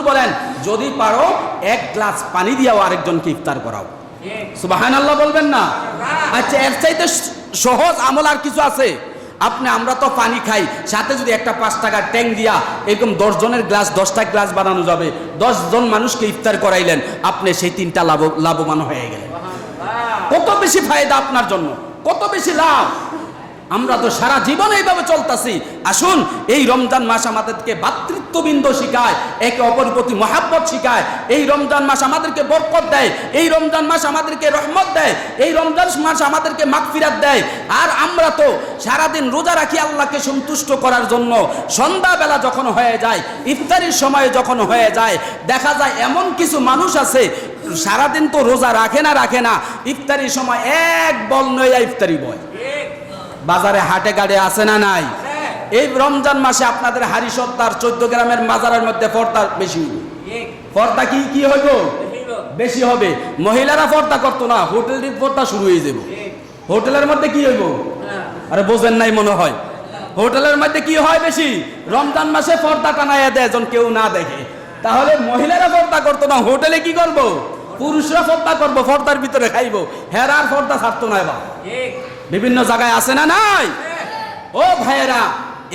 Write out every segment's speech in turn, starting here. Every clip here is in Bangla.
বলেন যদি পারো এক গ্লাস পানি দিয়াও আরেকজনকে ইফতার করাও। সুবহানাল্লাহ বলবেন না? আচ্ছা, এর চাইতে সহজ আমল আর কিছু আছে? আমরা তো পানি খাই, সাথে যদি একটা 5 টাকার ট্যাঙ্ক দিয়া এরকম 10 জনের গ্লাস 10টা গ্লাস বানানো যাবে, 10 জন মানুষকে ইফতার করাইলেন, আপনি সেই 3টা লাভবান হয়ে গেলেন। কত বেশি ফায়দা আপনার জন্য, কত বেশি লাভ। আমরা তো সারা জীবন এইভাবে চলতেছি। আসুন, এই রমজান মাস আমাদেরকে ভাতৃত্ববৃন্দ শিখায়, একে অপরের প্রতি মহাব্বত শিখায়। এই রমজান মাস আমাদেরকে বরকত দেয়, এই রমজান মাস আমাদেরকে রহমত দেয়, এই রমজান মাস আমাদেরকে মাগফিরাত দেয়। আর আমরা তো সারাদিন রোজা রাখি আল্লাহকে সন্তুষ্ট করার জন্য। সন্ধ্যাবেলা যখন হয়ে যায়, ইফতারির সময় যখন হয়ে যায়, দেখা যায় এমন কিছু মানুষ আছে সারাদিন তো রোজা রাখে না, ইফতারির সময় এক বল নয়া ইফতারি বয়। বাজারে হাটে গাড়ে আছে না নাই? এই রমজান মাসে আপনাদের হারি সত্তার 14 গ্রামের বাজারের মধ্যে পর্দা বেশি হবে। পর্দা কি হইব? বেশি হবে। মহিলারা পর্দা করতো না, হোটেলের পর্দা শুরু হয়ে যাবে। হোটেলের মধ্যে কি হইব? আরে বোঝেন নাই মনে হয়। হোটেলের মধ্যে কি হয় বেশি? রমজান মাসে পর্দা টানাইয়া দেয় যেন কেউ না দেখে। তাহলে মহিলারা পর্দা করতো না, হোটেলে কি করব? পুরুষরা পর্দা করবো, পর্দার ভিতরে খাইবো। হেরার পর্দা ছাড়তো না। এবার বিভিন্ন জায়গায় আছে না নাই? ও ভাইয়েরা,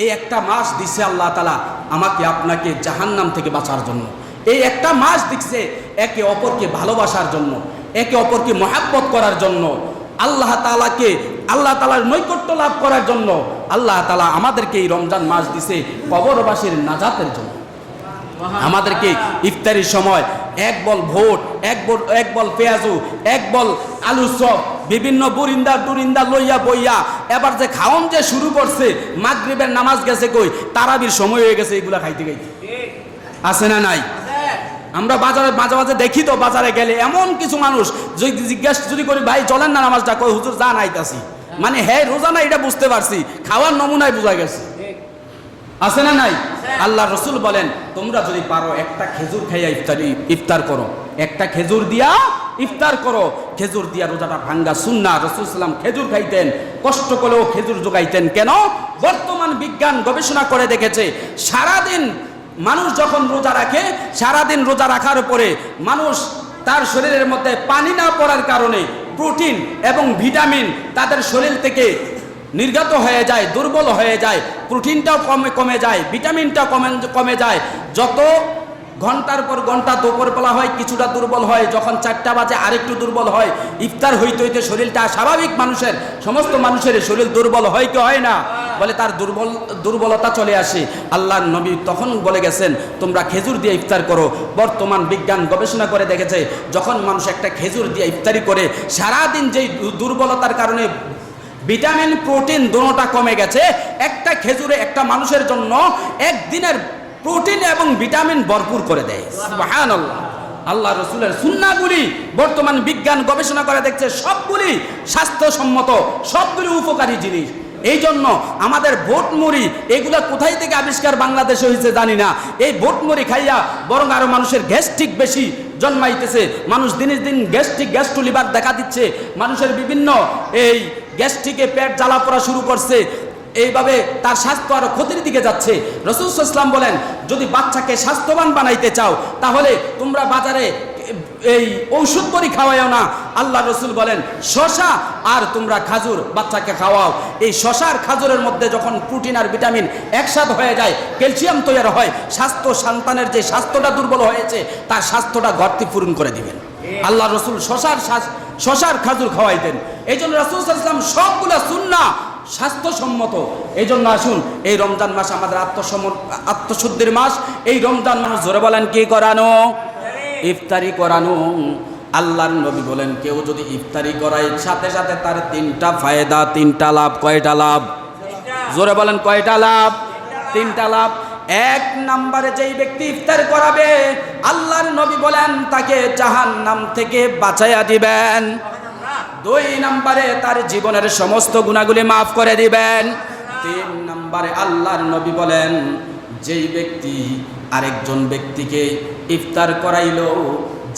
এই একটা মাস দিছে আল্লাহ তাআলা আমাকে আপনাকে জাহান্নাম থেকে বাঁচার জন্য। এই একটা মাস দিচ্ছে একে অপরকে ভালোবাসার জন্য, একে অপরকে মহাব্বত করার জন্য, আল্লাহ তাআলার নৈকট্য লাভ করার জন্য। আল্লাহ তাআলা আমাদেরকে এই রমজান মাস দিছে কবরবাসীর নাজাতের জন্য। আমাদেরকে ইফতারির সময় এক বল ভোট, এক বল পেঁয়াজু, এক বল আলু চপ, বিভিন্ন দুরিন্দা লইয়া বইয়া এবার যে খাওন যে শুরু করছে, মাগরিবের নামাজ গেছে কই, তারাবির সময় হয়ে গেছে এগুলা খাইতে আছে না নাই? আমরা বাজারে মাঝে মাঝে দেখি তো, বাজারে গেলে এমন কিছু মানুষ জিজ্ঞাসা যদি করি ভাই চলেন না নামাজটা, কই হুজুর যা নাইতাছি। মানে হ্যাঁ রোজা না, এটা বুঝতে পারছি, খাওয়ার নমুনায় বোঝা গেছে। আছে না নাই? আল্লাহ রসুল বলেন তোমরা যদি পারো একটা খেজুর খাইয়া ইফতার করো, একটা খেজুর দিয়া ইফতার করো। খেজুর দিয়া রোজাটা ভাঙ্গা সুন্নাহ। রাসূল সাল্লাল্লাহু আলাইহি ওয়াসাল্লাম খেজুর খাইতেন, কষ্ট করেও খেজুর যোগাইতেন। কেন? বর্তমান বিজ্ঞান গবেষণা করে দেখেছে সারাদিন মানুষ যখন রোজা রাখে, সারাদিন রোজা রাখার পরে মানুষ তার শরীরের মধ্যে পানি না পড়ার কারণে প্রোটিন এবং ভিটামিন তাদের শরীর থেকে নির্গত হয়ে যায়, দুর্বল হয়ে যায়। প্রোটিনটাও কমে যায়, ভিটামিনটাও কমে যায়। যত ঘন্টার পর ঘন্টা দুপুরবেলা হয় কিছুটা দুর্বল হয়, যখন 4টা বাজে আরেকটু দুর্বল হয়। ইফতার হইতে হইতে শরীরটা স্বাভাবিক মানুষের, সমস্ত মানুষের শরীর দুর্বল হয় কি হয় না? বলে তার দুর্বলতা চলে আসে। আল্লাহর নবী তখন বলে গেছেন তোমরা খেজুর দিয়ে ইফতার করো। বর্তমান বিজ্ঞান গবেষণা করে দেখেছে যখন মানুষ একটা খেজুর দিয়ে ইফতারি করে, সারাদিন যেই দুর্বলতার কারণে ভিটামিন প্রোটিন দুটোটা কমে গেছে, একটা খেজুরে একটা মানুষের জন্য একদিনের প্রোটিন এবং ভিটামিন ভরপুর করে দেয়। সুবহানাল্লাহ। আল্লাহ রসুলের সুন্নাহগুলি বর্তমান বিজ্ঞান গবেষণা করে দেখছে সবগুলি স্বাস্থ্যসম্মত, সবগুলি উপকারী জিনিস। এই জন্য আমাদের ভোটমুড়ি এগুলা কোথায় থেকে আবিষ্কার বাংলাদেশে হয়েছে জানি না। এই ভোটমুড়ি খাইয়া বরং আরো মানুষের গ্যাস্ট্রিক বেশি জন্মাইতেছে। মানুষ দিনের দিন গ্যাস্ট্রো লিভার দেখা দিচ্ছে। মানুষের বিভিন্ন এই গ্যাস্ট্রিকে পেট জ্বালা পড়া শুরু করছে। এইভাবে তার স্বাস্থ্য আরো ক্ষতির দিকে যাচ্ছে। রাসূল সাল্লাল্লাহু আলাইহি ওয়াসাল্লাম বলেন যদি বাচ্চাকে স্বাস্থ্যবান বানাইতে চাও তাহলে তোমরা বাজারে এই ঔষধ বড়ি খাওয়াও না। আল্লাহ রসুল বলেন শশা আর তোমরা খাজুর বাচ্চাকে খাওয়াও। এই শশা আর খাজুরের মধ্যে যখন প্রোটিন আর ভিটামিন একসাথে হয়ে যায়, ক্যালসিয়াম তৈরি হয়, সন্তানের যে স্বাস্থ্যটা দুর্বল হয়েছে তার স্বাস্থ্যটা ঘাটতি পূরণ করে দিবেন। আল্লাহ রসুল শশার খাজুর খাওয়াইতেন। এই জন্য রাসূল সাল্লাল্লাহু আলাইহি ওয়াসাল্লাম সবগুলা সুন্নাহ স্বাস্থ্যসম্মত। এই জন্য আসুন এই রমজান মাস আমাদের আত্মশুদ্ধির মাস। এই রমজান মাস জোরে বলেন কি করানো? ইফতারি করানো। আল্লাহর নবী বলেন কেউ যদি ইফতারি করায় সাথে সাথে তার 3টা ফায়দা, 3টা লাভ। কয়টা লাভ? জোরে বলেন কয়টা লাভ? 3টা লাভ। 1 নম্বরে যেই ব্যক্তি ইফতার করাবে আল্লাহর নবী বলেন তাকে জাহান্নাম থেকে বাঁচাইয়া দিবেন। 2 নম্বরে তার জীবনের সমস্ত গুনাহগুলি মাফ করে দিবেন। 3 নম্বরে আল্লাহর নবী বলেন যেই ব্যক্তি আরেকজন ব্যক্তিকে ইফতার করাইলো,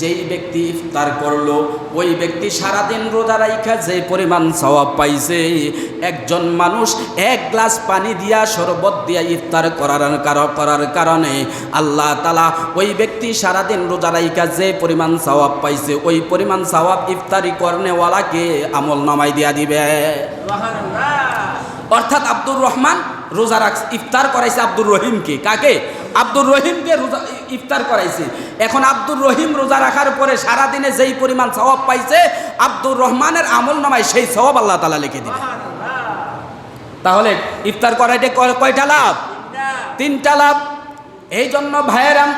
যেই ব্যক্তি ইফতার করলো ওই ব্যক্তি সারাদিন রোজা রাইখা যে পরিমাণ সওয়াব পাইছে, একজন মানুষ এক গ্লাস পানি দিয়া শরবত দিয়া ইফতার করার কারণে আল্লাহ তাআলা ওই ব্যক্তি সারাদিন রোজা রাইখা যে পরিমাণ সওয়াব পাইছে ওই পরিমাণ সওয়াব ইফতারি করনেওয়ালাকে আমল নামায় দিয়া দিবে। অর্থাৎ আব্দুর রহমান রোজা ইফতার করাইছে আব্দুর রহিমকে। কাকে? আব্দুর রহিমকে রোজা ইফতার করাইছে। এখন আব্দুর রহিম রোজা রাখার পরে সারাদিনে যেই পরিমাণ সওয়াব পাইছে আব্দুর রহমানের আমল নামায় সেই সওয়াব আল্লাহ তাআলা লিখে দিবে। তাহলে ইফতার করাইতে কয়টা লাভ? 3টা লাভ। এই জন্য ভাইয়েরাম